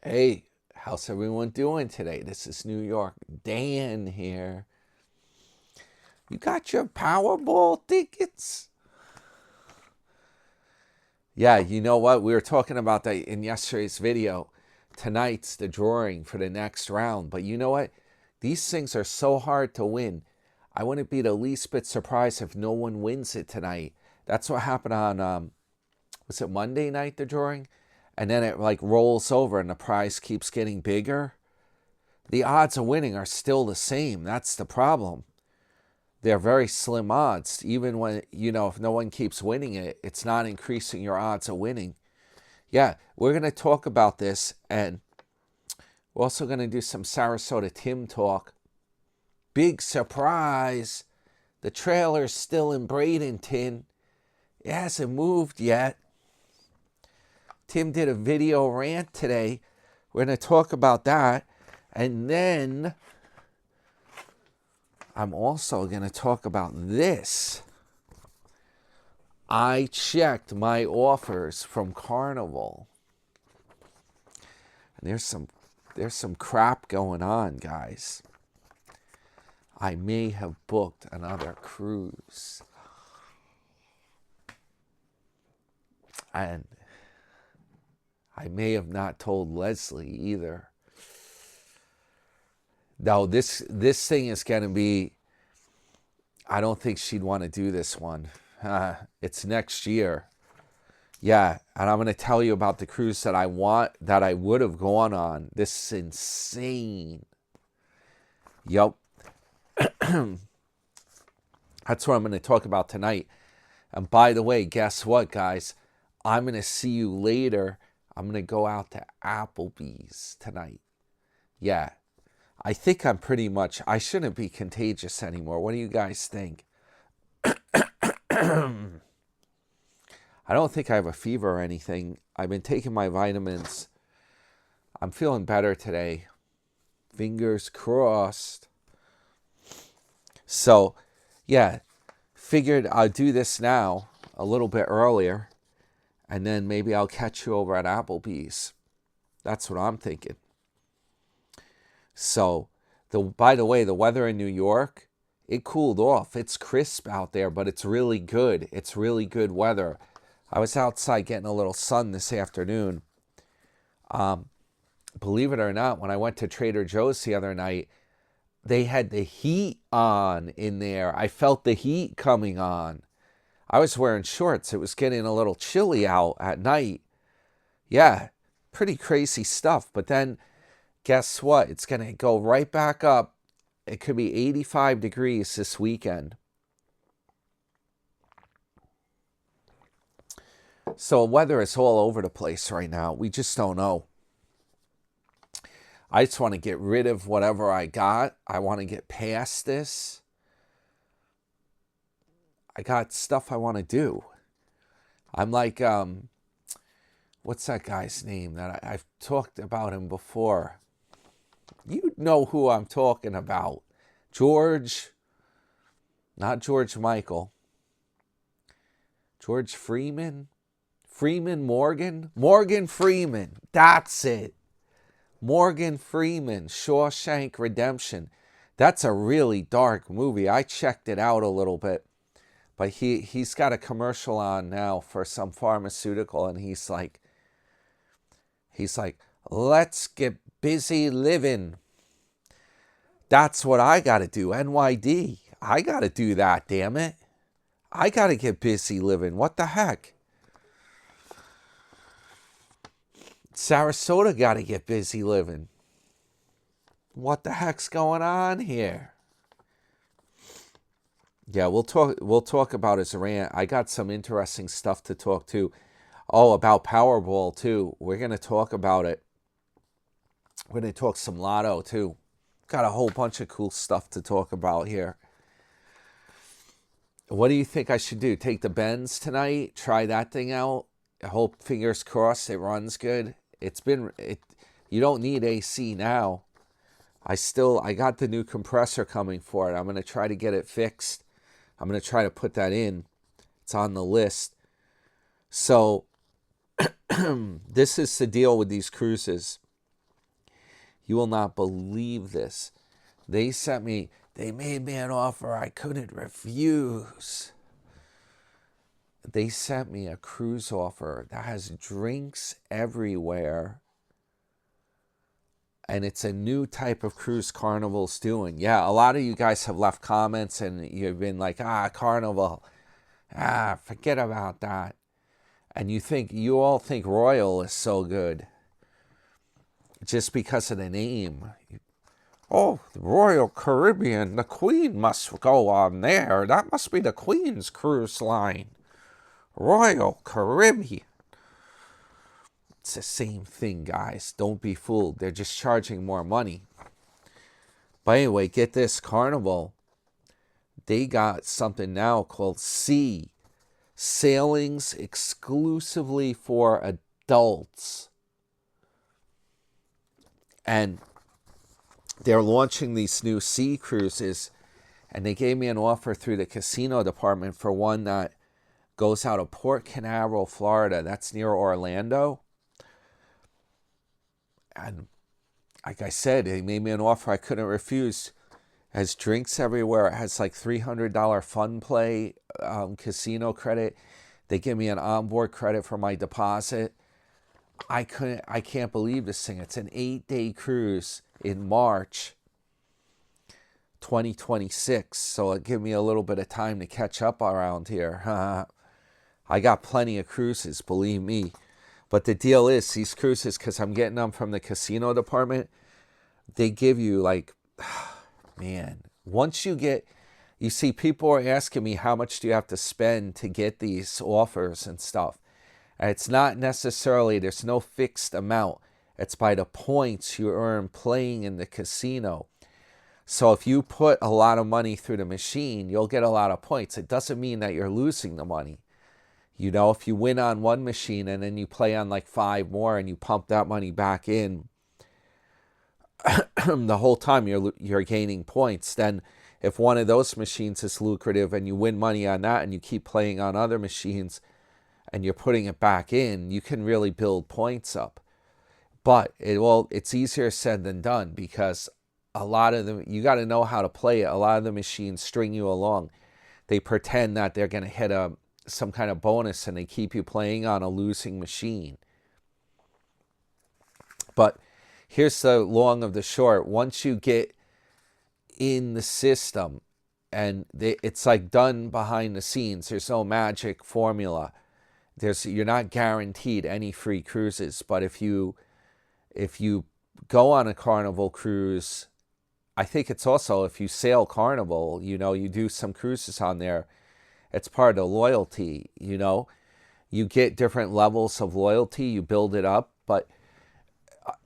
Hey, how's everyone doing today? This is New York Dan here. You got your Powerball tickets? Yeah, you know what? We were talking about that in yesterday's video. Tonight's the drawing for the next round. But you know what? These things are so hard to win. I wouldn't be the least bit surprised if no one wins it tonight. That's what happened on, was it Monday night, the drawing? And then it like rolls over and the prize keeps getting bigger. The odds of winning are still the same. That's the problem. They're very slim odds. Even when, if no one keeps winning it, it's not increasing your odds of winning. Yeah, we're going to talk about this, and we're also going to do some Sarasota Tim talk. Big surprise. The trailer's still in Bradenton. It hasn't moved yet. Tim did a video rant today. We're going to talk about that. And then I'm also going to talk about this. I checked my offers from Carnival. And there's some crap going on, guys. I may have booked another cruise. And I may have not told Leslie either. No, this thing is going to be, I don't think she'd want to do this one. It's next year. Yeah, and I'm going to tell you about the cruise that I would have gone on. This is insane. Yup. That's what I'm going to talk about tonight. And by the way, guess what, guys? I'm going to see you later. I'm going to go out to Applebee's tonight. Yeah. I think I shouldn't be contagious anymore. What do you guys think? I don't think I have a fever or anything. I've been taking my vitamins. I'm feeling better today. Fingers crossed. So, yeah, figured I'll do this now a little bit earlier, and then maybe I'll catch you over at Applebee's. That's what I'm thinking. So, by the way, the weather in New York, it cooled off. It's crisp out there, but it's really good. It's really good weather. I was outside getting a little sun this afternoon. Believe it or not, when I went to Trader Joe's the other night, they had the heat on in there. I felt the heat coming on. I was wearing shorts. It was getting a little chilly out at night. Yeah, pretty crazy stuff. But then, guess what? It's going to go right back up. It could be 85 degrees this weekend. So weather is all over the place right now. We just don't know. I just want to get rid of whatever I got. I want to get past this. I got stuff I want to do. I'm like, what's that guy's name that I've talked about him before? You know who I'm talking about. George, not George Michael. George Freeman? Morgan Freeman. That's it. Morgan Freeman, Shawshank Redemption. That's a really dark movie. I checked it out a little bit. But he's got a commercial on now for some pharmaceutical, and he's like, let's get busy living. That's what I got to do. NYD. I got to do that, damn it. I got to get busy living. What the heck? Sarasota got to get busy living. What the heck's going on here? Yeah, we'll talk about his rant. I got some interesting stuff to talk to. Oh, about Powerball too. We're going to talk about it. We're going to talk some Lotto too. Got a whole bunch of cool stuff to talk about here. What do you think I should do? Take the Benz tonight? Try that thing out? I hope, fingers crossed, it runs good. You don't need AC now. I got the new compressor coming for it. I'm going to try to get it fixed. I'm going to try to put that in. It's on the list. So, this is the deal with these cruises. You will not believe this. They made me an offer I couldn't refuse. They sent me a cruise offer that has drinks everywhere. And it's a new type of cruise Carnival's doing. Yeah, a lot of you guys have left comments and you've been like, Carnival. Forget about that. And you all think Royal is so good just because of the name. Oh, the Royal Caribbean, the Queen must go on there. That must be the Queen's cruise line. Royal Caribbean. It's the same thing, guys. Don't be fooled. They're just charging more money. But anyway, get this, Carnival. They got something now called Sea. Sailings exclusively for adults. And they're launching these new sea cruises. And they gave me an offer through the casino department for one that goes out of Port Canaveral, Florida. That's near Orlando. And like I said, they made me an offer I couldn't refuse. It has drinks everywhere. It has like $300 fun play casino credit. They give me an onboard credit for my deposit. I can't believe this thing. It's an 8-day cruise in March 2026. So it'll give me a little bit of time to catch up around here. I got plenty of cruises, believe me. But the deal is, these cruises, because I'm getting them from the casino department, they give you like, man, once you see, people are asking me, how much do you have to spend to get these offers and stuff? And it's not necessarily, there's no fixed amount. It's by the points you earn playing in the casino. So if you put a lot of money through the machine, you'll get a lot of points. It doesn't mean that you're losing the money. You know, if you win on one machine and then you play on like 5 more and you pump that money back in, the whole time you're gaining points. Then if one of those machines is lucrative and you win money on that and you keep playing on other machines and you're putting it back in, you can really build points up. But it's easier said than done, because a lot of them, you got to know how to play it. A lot of the machines string you along. They pretend that they're going to hit some kind of bonus and they keep you playing on a losing machine. But here's the long of the short. Once you get in the system, and it's like done behind the scenes, there's no magic formula. You're not guaranteed any free cruises. But if you go on a Carnival cruise, I think it's also, if you sail Carnival, you do some cruises on there, it's part of the loyalty. You get different levels of loyalty, you build it up, but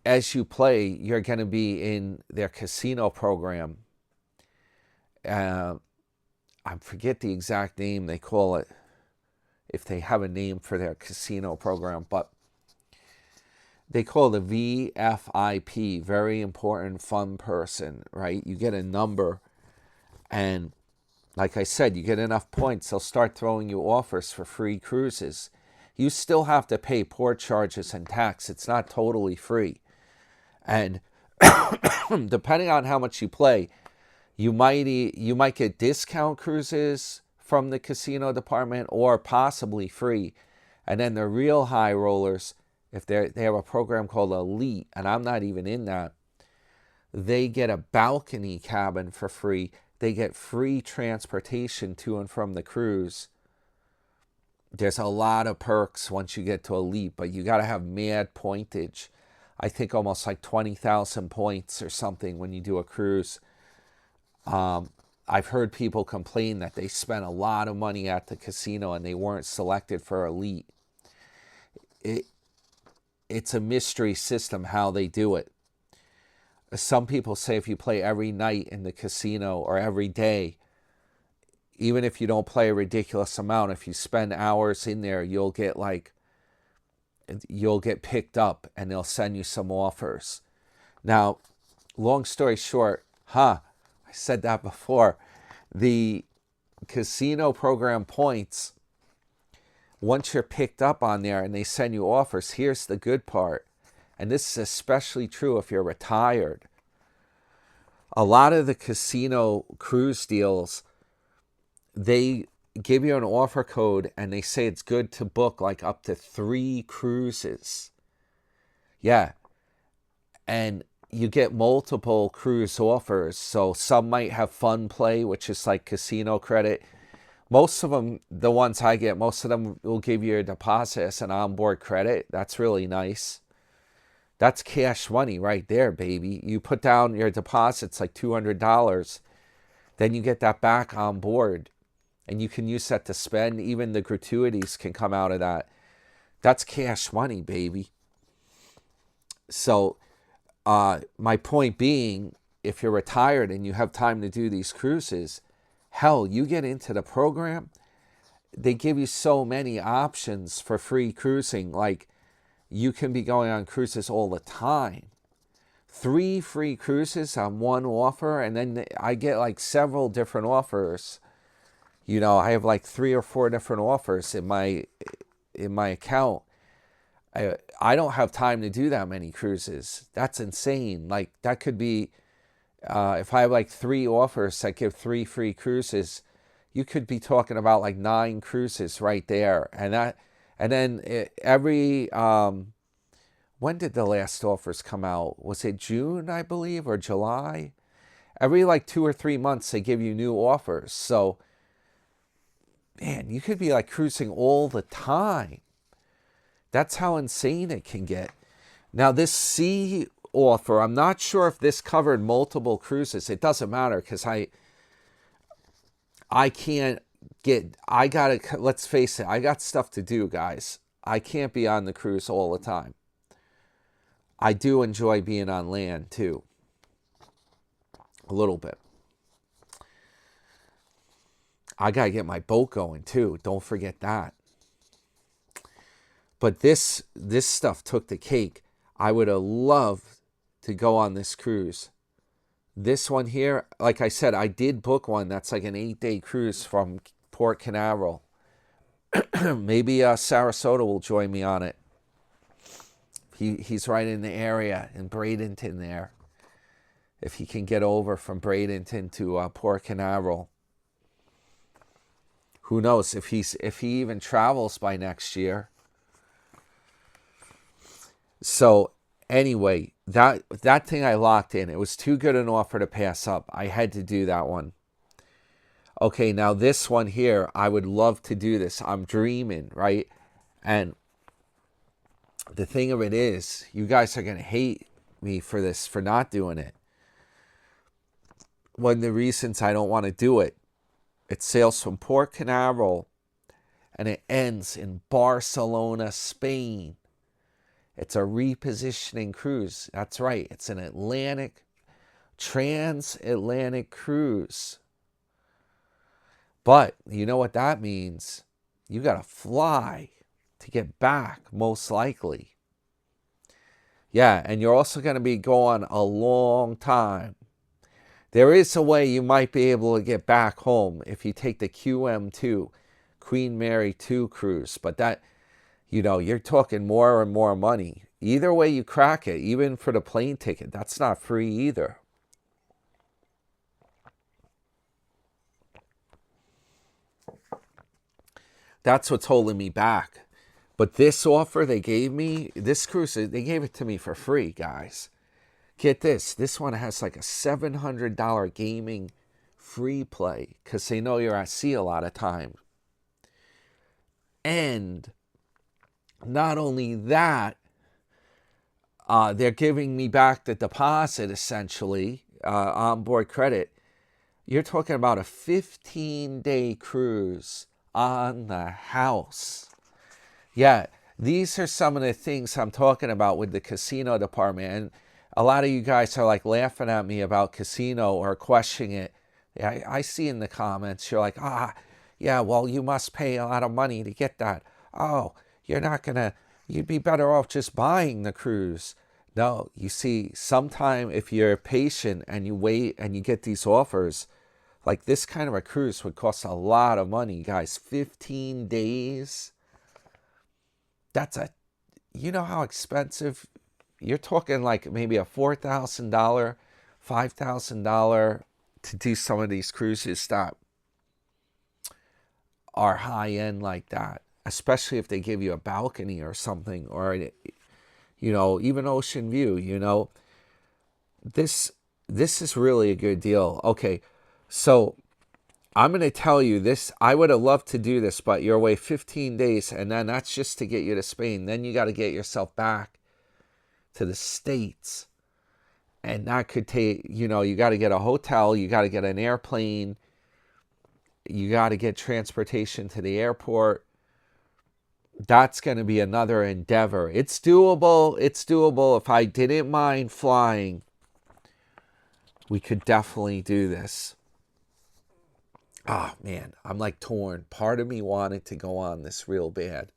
as you play, you're going to be in their casino program. I forget the exact name they call it, if they have a name for their casino program, but they call it the VFIP, very important fun person, right? You get a number, and like I said, you get enough points, they'll start throwing you offers for free cruises. You still have to pay port charges and tax. It's not totally free. And depending on how much you play, you might get discount cruises from the casino department or possibly free. And then the real high rollers, if they have a program called Elite, and I'm not even in that, they get a balcony cabin for free. They get free transportation to and from the cruise. There's a lot of perks once you get to Elite, but you got to have mad pointage. I think almost like 20,000 points or something when you do a cruise. I've heard people complain that they spent a lot of money at the casino and they weren't selected for Elite. It's a mystery system how they do it. Some people say if you play every night in the casino or every day, even if you don't play a ridiculous amount, if you spend hours in there, you'll get picked up and they'll send you some offers. Now, long story short, I said that before. The casino program points, once you're picked up on there and they send you offers, here's the good part. and this is especially true if you're retired. A lot of the casino cruise deals, they give you an offer code and they say it's good to book like up to 3 cruises. Yeah. And you get multiple cruise offers. So some might have fun play, which is like casino credit. Most of them, the ones I get, most of them will give you a deposit as an onboard credit. That's really nice. That's cash money right there, baby. You put down your deposits like $200. Then you get that back on board. And you can use that to spend. Even the gratuities can come out of that. That's cash money, baby. So my point being, if you're retired and you have time to do these cruises, hell, you get into the program, they give you so many options for free cruising. Like, you can be going on cruises all the time. 3 free cruises on one offer, and then I get like several different offers. You know, I have like 3 or 4 different offers in my account. I don't have time to do that many cruises. That's insane. Like, that could be, if I have like 3 offers that give 3 free cruises, you could be talking about like 9 cruises right there. And then every, when did the last offers come out? Was it June, I believe, or July? Every like 2 or 3 months, they give you new offers. So, man, you could be like cruising all the time. That's how insane it can get. Now, this sea offer, I'm not sure if this covered multiple cruises. It doesn't matter because I can't get, I gotta, let's face it, I got stuff to do, guys. I can't be on the cruise all the time. I do enjoy being on land too. A little bit. I gotta get my boat going too. Don't forget that. But this stuff took the cake. I would have loved to go on this cruise. This one here, like I said, I did book one that's like an 8-day cruise from Port Canaveral. Maybe Sarasota will join me on it. He's right in the area in Bradenton there. If he can get over from Bradenton to Port Canaveral. Who knows if he even travels by next year. So anyway, that thing I locked in. It was too good an offer to pass up. I had to do that one. Okay, now this one here, I would love to do this. I'm dreaming, right? And the thing of it is, you guys are going to hate me for this, for not doing it. One of the reasons I don't want to do it, it sails from Port Canaveral and it ends in Barcelona, Spain. It's a repositioning cruise. That's right. It's an transatlantic cruise. But you know what that means? You got to fly to get back, most likely. Yeah, and you're also going to be going a long time. There is a way you might be able to get back home if you take the QM2, Queen Mary 2 cruise. But that, you know, you're talking more and more money. Either way you crack it, even for the plane ticket, that's not free either. That's what's holding me back. But this offer they gave me, this cruise, they gave it to me for free, guys. Get this. This one has like a $700 gaming free play because they know you're at sea a lot of times. And not only that, they're giving me back the deposit, essentially, onboard credit. You're talking about a 15-day cruise on the house. Yeah, these are some of the things I'm talking about with the casino department. And a lot of you guys are like laughing at me about casino or questioning it. I see in the comments, you're like, yeah, well, you must pay a lot of money to get that. Oh, you'd be better off just buying the cruise. No, you see, sometime if you're patient and you wait and you get these offers, like this kind of a cruise would cost a lot of money, guys. 15 days. You know how expensive, you're talking like maybe a $4,000, $5,000 to do some of these cruises that are high end like that, especially if they give you a balcony or something, or even ocean view. This is really a good deal. Okay, so I'm going to tell you this. I would have loved to do this, but you're away 15 days, and then that's just to get you to Spain. Then you got to get yourself back to the States, and that could take, you got to get a hotel, you got to get an airplane, you got to get transportation to the airport. That's going to be another endeavor. It's doable. It's doable. If I didn't mind flying, we could definitely do this. Ah, man, I'm like torn. Part of me wanted to go on this real bad.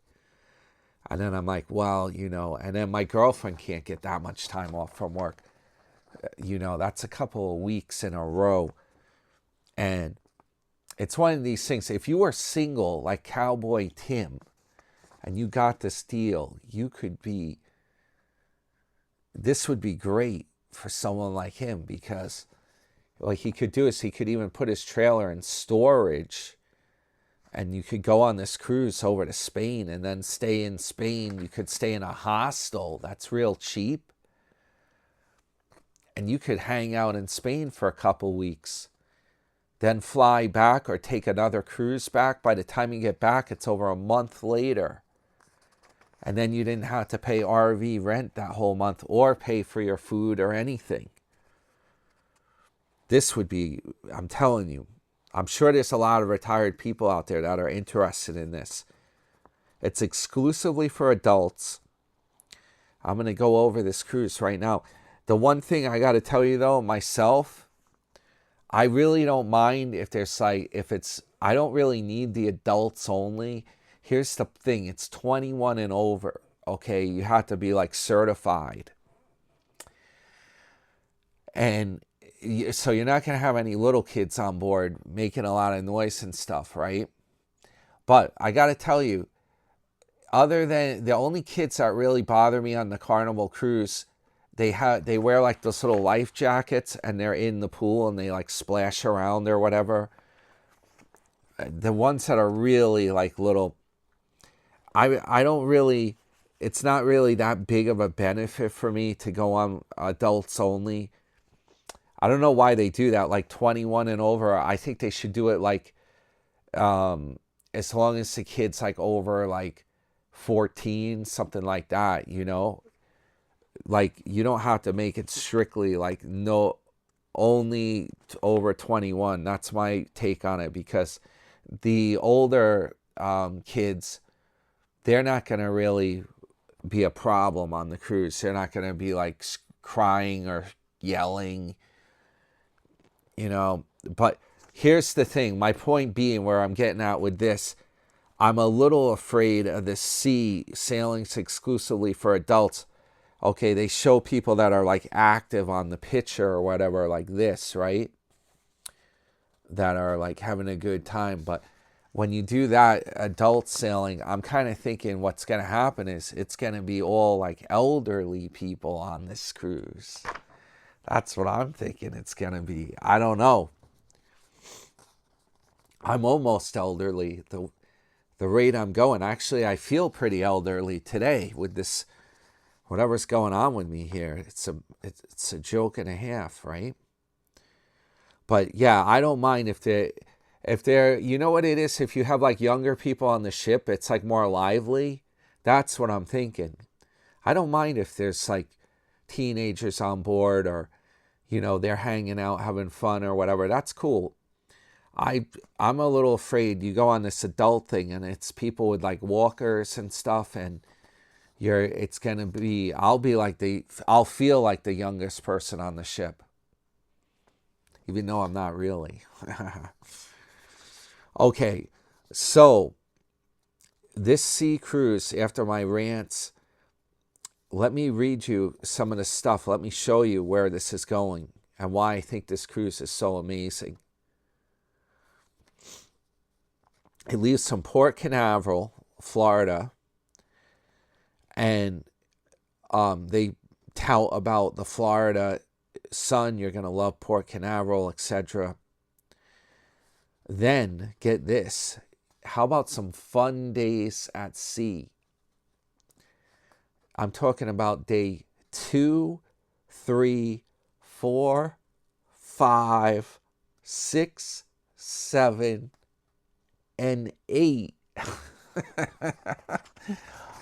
And then I'm like, well, and then my girlfriend can't get that much time off from work. That's a couple of weeks in a row. And it's one of these things. If you were single like Cowboy Tim and you got this deal, this would be great for someone like him, because what he could do is he could even put his trailer in storage, and you could go on this cruise over to Spain and then stay in Spain. You could stay in a hostel that's real cheap, and you could hang out in Spain for a couple weeks, then fly back or take another cruise back. By the time you get back, it's over a month later. And then you didn't have to pay RV rent that whole month or pay for your food or anything. This would be, I'm telling you, I'm sure there's a lot of retired people out there that are interested in this. It's exclusively for adults. I'm going to go over this cruise right now. The one thing I got to tell you though, myself, I really don't mind if I don't really need the adults only. Here's the thing, it's 21 and over. Okay, you have to be like certified. And so you're not going to have any little kids on board making a lot of noise and stuff, right? But I got to tell you, other than the only kids that really bother me on the Carnival cruise, they wear like those little life jackets and they're in the pool and they like splash around or whatever. The ones that are really like little, I don't really, it's not really that big of a benefit for me to go on adults only. I don't know why they do that, like 21 and over. I think they should do it like, as long as the kid's like over like 14, something like that, Like, you don't have to make it strictly like no, only over 21. That's my take on it, because the older kids, they're not going to really be a problem on the cruise. They're not going to be like crying or yelling, But here's the thing. My point being, where I'm getting at with this, I'm a little afraid of the sea sailings exclusively for adults. Okay, they show people that are like active on the picture or whatever, like this, right? That are like having a good time. But when you do that adult sailing, I'm kind of thinking what's going to happen is it's going to be all like elderly people on this cruise. That's what I'm thinking it's going to be. I don't know. I'm almost elderly. The rate I'm going. Actually, I feel pretty elderly today with this, whatever's going on with me here. It's a joke and a half, right? But yeah, I don't mind if they're, you know what it is? If you have like younger people on the ship, it's like more lively. That's what I'm thinking. I don't mind if there's like teenagers on board, or, they're hanging out, having fun or whatever. That's cool. I'm a little afraid you go on this adult thing and it's people with like walkers and stuff, and it's going to be, I'll feel like the youngest person on the ship, even though I'm not really. Okay, so this sea cruise, after my rants, let me read you some of the stuff. Let me show you where this is going and why I think this cruise is so amazing. It leaves from Port Canaveral, Florida, and they tout about the Florida sun. You're going to love Port Canaveral, etc. Then, get this. How about some fun days at sea? I'm talking about day 2, 3, 4, 5, 6, 7, and 8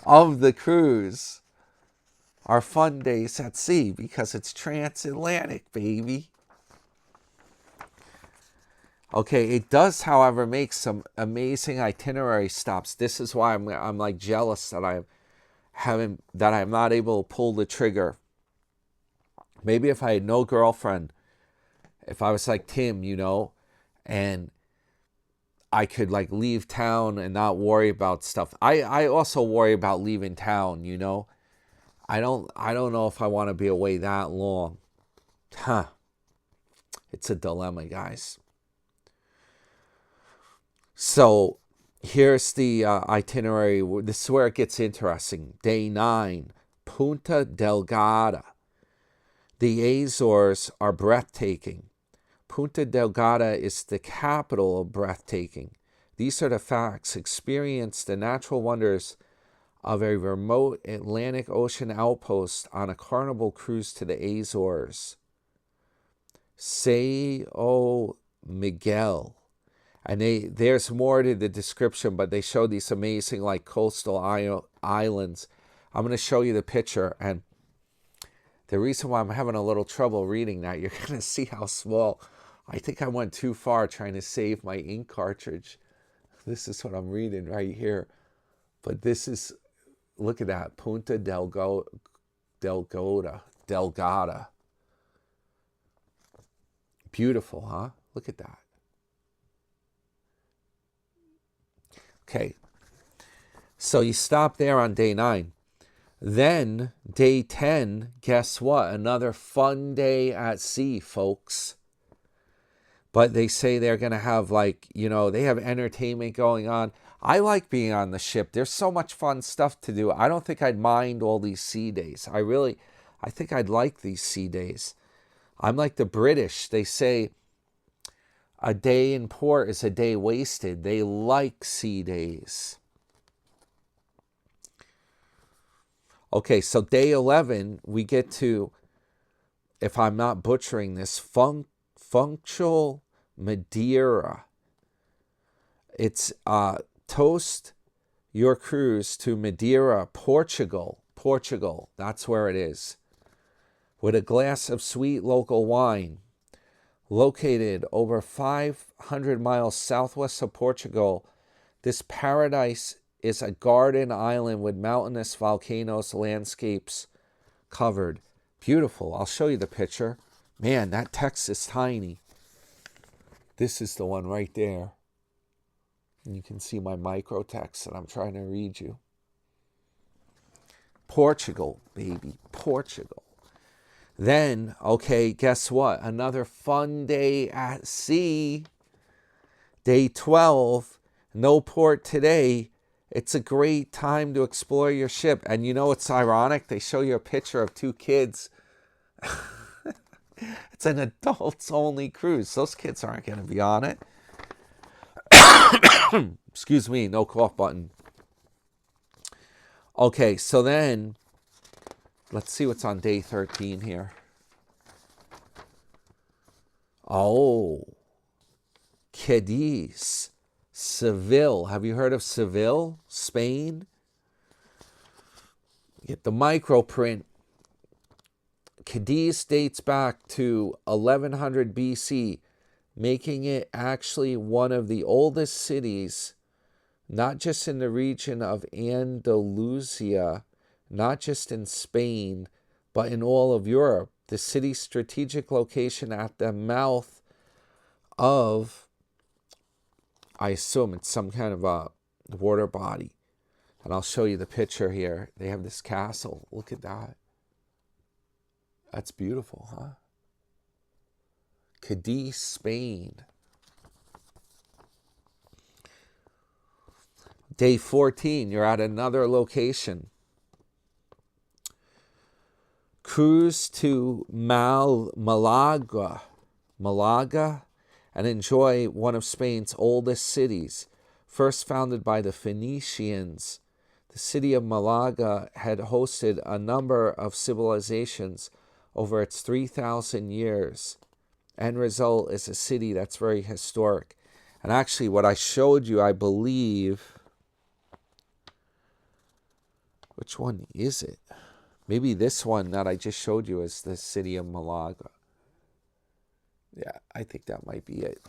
of the cruise are fun days at sea because it's transatlantic, baby. Okay, it does, however, make some amazing itinerary stops. This is why I'm like jealous that I'm not able to pull the trigger. Maybe if I had no girlfriend, if I was like Tim, and I could like leave town and not worry about stuff. I also worry about leaving town, I don't know if I want to be away that long. It's a dilemma, guys. So here's the itinerary. This is where it gets interesting. Day 9, Punta Delgada. The Azores are breathtaking. Punta Delgada is the capital of breathtaking. These are the facts. Experience the natural wonders of a remote Atlantic Ocean outpost on a Carnival cruise to the Azores. Sao Miguel. And there's more to the description, but they show these amazing like coastal islands. I'm going to show you the picture, and the reason why I'm having a little trouble reading that, you're going to see how small. I think I went too far trying to save my ink cartridge. This is what I'm reading right here. But this is, look at that, Punta Delgada. Beautiful, huh? Look at that. Okay, so you stop there on day 9. Then, day 10, guess what? Another fun day at sea, folks. But they say they're going to have they have entertainment going on. I like being on the ship. There's so much fun stuff to do. I don't think I'd mind all these sea days. I think I'd like these sea days. I'm like the British. They say a day in port is a day wasted. They like sea days. Okay, so day 11, we get to, if I'm not butchering this, Functional Madeira. It's toast your cruise to Madeira, Portugal. Portugal, that's where it is. With a glass of sweet local wine. Located over 500 miles southwest of Portugal, this paradise is a garden island with mountainous volcanoes, landscapes covered. Beautiful. I'll show you the picture. Man, that text is tiny. This is the one right there. And you can see my micro text that I'm trying to read you. Portugal, baby. Portugal. Then, okay, guess what? Another fun day at sea. Day 12, no port today. It's a great time to explore your ship. And it's ironic? They show you a picture of 2 kids. It's an adults-only cruise. Those kids aren't going to be on it. Excuse me, no cough button. Okay, so then, let's see what's on day 13 here. Oh, Cadiz, Seville. Have you heard of Seville, Spain? Get the micro print. Cadiz dates back to 1100 BC, making it actually one of the oldest cities, not just in the region of Andalusia, not just in Spain, but in all of Europe. The city's strategic location at the mouth of, I assume it's some kind of a water body. And I'll show you the picture here. They have this castle. Look at that. That's beautiful, huh? Cadiz, Spain. Day 14, you're at another location. Cruise to Malaga, and enjoy one of Spain's oldest cities. First founded by the Phoenicians, the city of Malaga had hosted a number of civilizations over its 3,000 years. End result is a city that's very historic. And actually, what I showed you, I believe, which one is it? Maybe this one that I just showed you is the city of Malaga. Yeah, I think that might be it.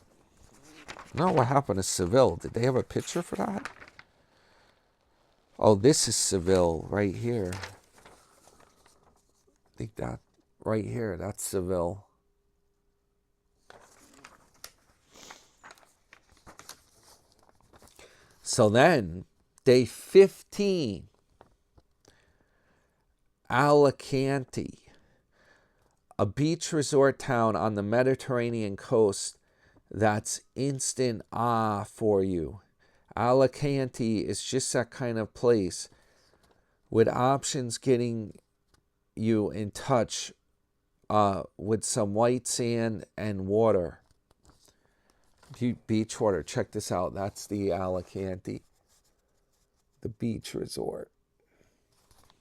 No, what happened to Seville? Did they have a picture for that? Oh, this is Seville right here. I think that right here, that's Seville. So then, day 15, Alicante, a beach resort town on the Mediterranean coast that's instant for you. Alicante is just that kind of place with options getting you in touch with some white sand and water. Beach water. Check this out. That's the Alicante, the beach resort.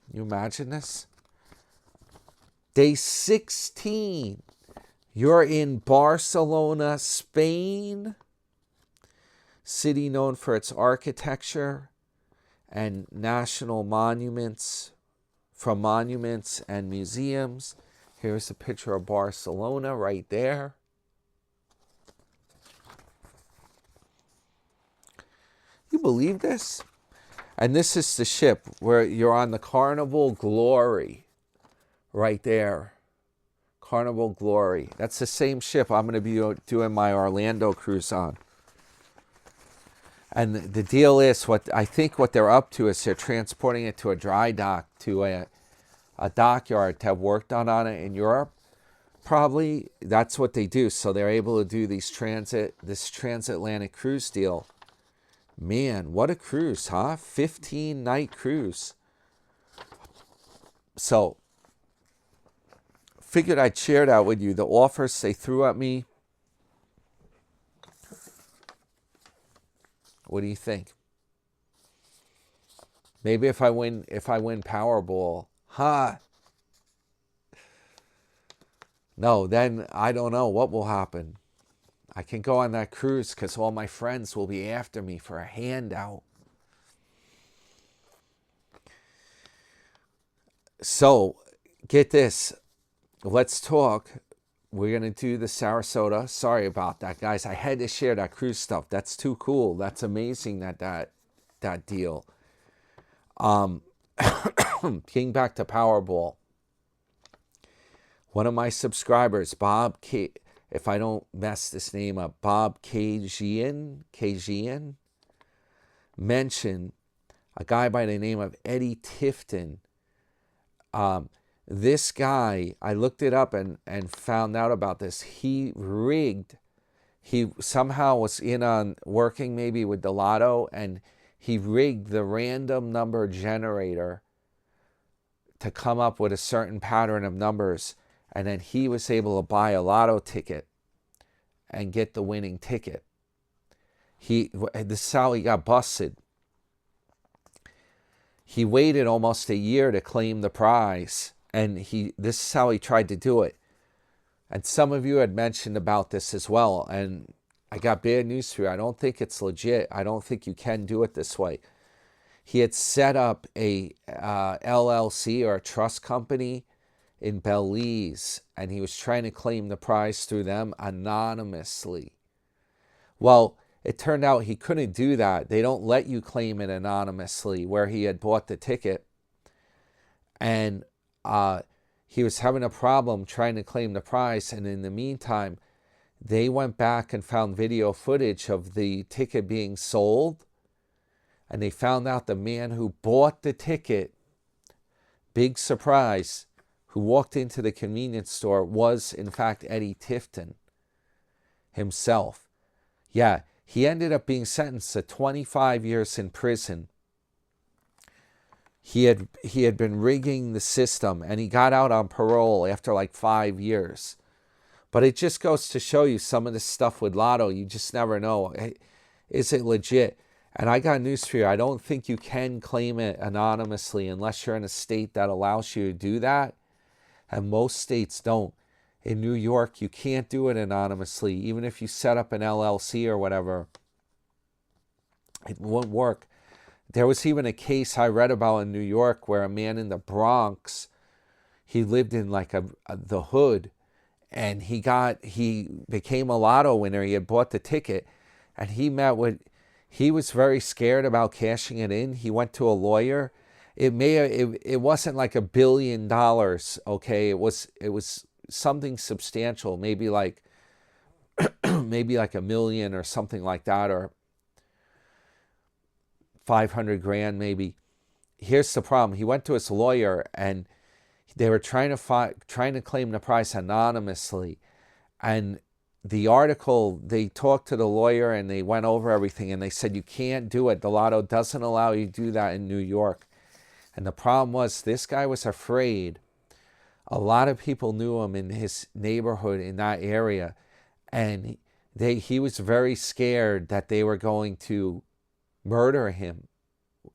Can you imagine this? Day 16. You're in Barcelona, Spain. City known for its architecture and national monuments, from monuments and museums. Here's a picture of Barcelona right there. You believe this? And this is the ship where you're on the Carnival Glory right there. Carnival Glory. That's the same ship I'm going to be doing my Orlando cruise on. And the deal is, what they're up to is they're transporting it to a dry dock, to a dockyard to have work done on it in Europe. Probably that's what they do. So they're able to do this transatlantic cruise deal. Man, what a cruise, huh? 15-night cruise. So, figured I'd share that with you. The offers they threw at me. What do you think? Maybe if I win Powerball, huh? No, then I don't know what will happen. I can go on that cruise because all my friends will be after me for a handout. So, get this. Let's talk. We're going to do the Sarasota. Sorry about that, guys. I had to share that cruise stuff. That's too cool. That's amazing, that deal. Getting back to Powerball. One of my subscribers, Bob K, if I don't mess this name up, Bob Kajian, mentioned a guy by the name of Eddie Tifton. This guy, I looked it up and found out about this. He somehow was in on working maybe with the Lotto, and he rigged the random number generator to come up with a certain pattern of numbers. And then he was able to buy a Lotto ticket and get the winning ticket. This is how he got busted. He waited almost a year to claim the prize. And this is how he tried to do it. And some of you had mentioned about this as well. And I got bad news for you. I don't think it's legit. I don't think you can do it this way. He had set up a LLC, or a trust company, in Belize, and he was trying to claim the prize through them anonymously. Well, it turned out he couldn't do that. They don't let you claim it anonymously where he had bought the ticket. And he was having a problem trying to claim the prize. And in the meantime, they went back and found video footage of the ticket being sold. And they found out the man who bought the ticket, big surprise, who walked into the convenience store was, in fact, Eddie Tifton himself. Yeah, he ended up being sentenced to 25 years in prison. he had been rigging the system, and he got out on parole after like 5 years. But it just goes to show you some of the stuff with Lotto, you just never know. Is it legit? And I got news for you. I don't think you can claim it anonymously unless you're in a state that allows you to do that. And most states don't. In New York, you can't do it anonymously. Even if you set up an LLC or whatever, it won't work. There was even a case I read about in New York where a man in the Bronx, he lived in like the hood, and he became a Lotto winner. He had bought the ticket, and he was very scared about cashing it in. He went to a lawyer. It wasn't like $1 billion, okay? It was something substantial, maybe like maybe like $1 million or something like that, or 500 grand maybe. Here's the problem. He went to his lawyer, and they were trying to claim the price anonymously. And the article, they talked to the lawyer and they went over everything, and they said, you can't do it. The Lotto doesn't allow you to do that in New York. And the problem was, this guy was afraid. A lot of people knew him in his neighborhood in that area, and he was very scared that they were going to murder him.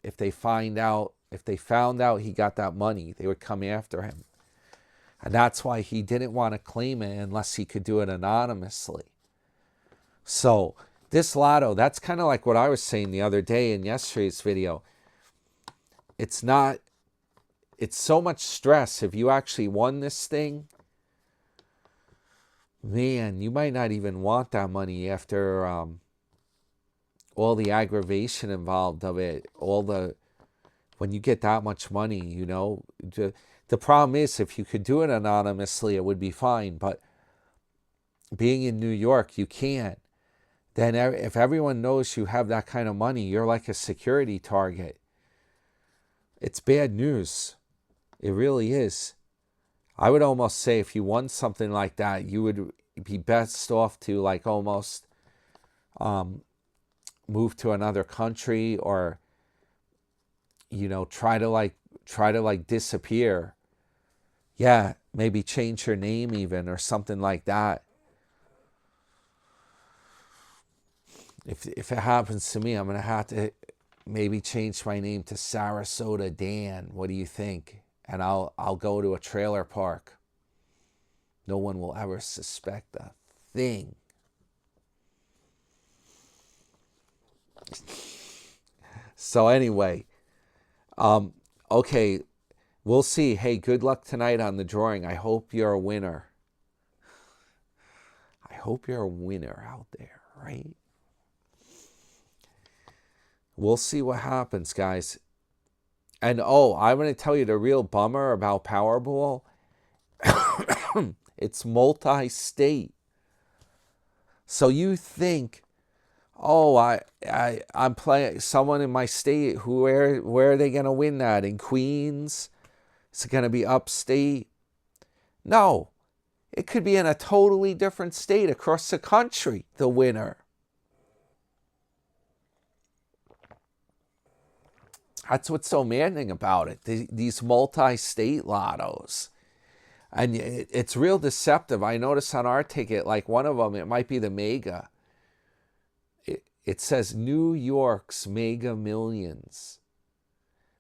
If they found out he got that money, they would come after him. And that's why he didn't want to claim it unless he could do it anonymously. So this Lotto, that's kind of like what I was saying the other day in yesterday's video. It's so much stress. If you actually won this thing, man, you might not even want that money after all the aggravation involved of it, when you get that much money, you know. The problem is, if you could do it anonymously, it would be fine. But being in New York, you can't. Then if everyone knows you have that kind of money, you're like a security target. It's bad news. It really is. I would almost say if you won something like that, you would be best off to like almost move to another country, or, you know, try to disappear. Yeah, maybe change your name even, or something like that. If it happens to me, I'm going to have to maybe change my name to Sarasota Dan. What do you think? And I'll go to a trailer park. No one will ever suspect a thing. So anyway, okay, we'll see. Hey, good luck tonight on the drawing. I hope you're a winner. I hope you're a winner out there, right? We'll see what happens, guys. And oh, I'm going to tell you the real bummer about Powerball. It's multi-state. So you think, oh, I'm playing someone in my state. Where are they going to win that? In Queens? Is it going to be upstate? No. It could be in a totally different state across the country, the winner. That's what's so maddening about it. These multi-state lottos. And it's real deceptive. I noticed on our ticket, like one of them, it might be the Mega. It says New York's Mega Millions.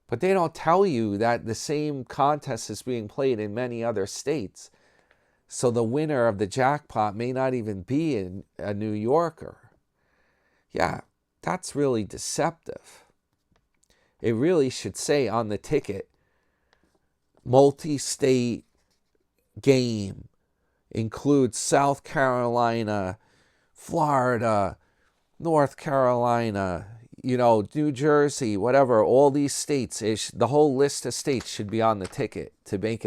But they don't tell you that the same contest is being played in many other states. So the winner of the jackpot may not even be a New Yorker. Yeah, that's really deceptive. It really should say on the ticket, multi-state game includes South Carolina, Florida, North Carolina, you know, New Jersey, whatever. All these states, the whole list of states should be on the ticket to make it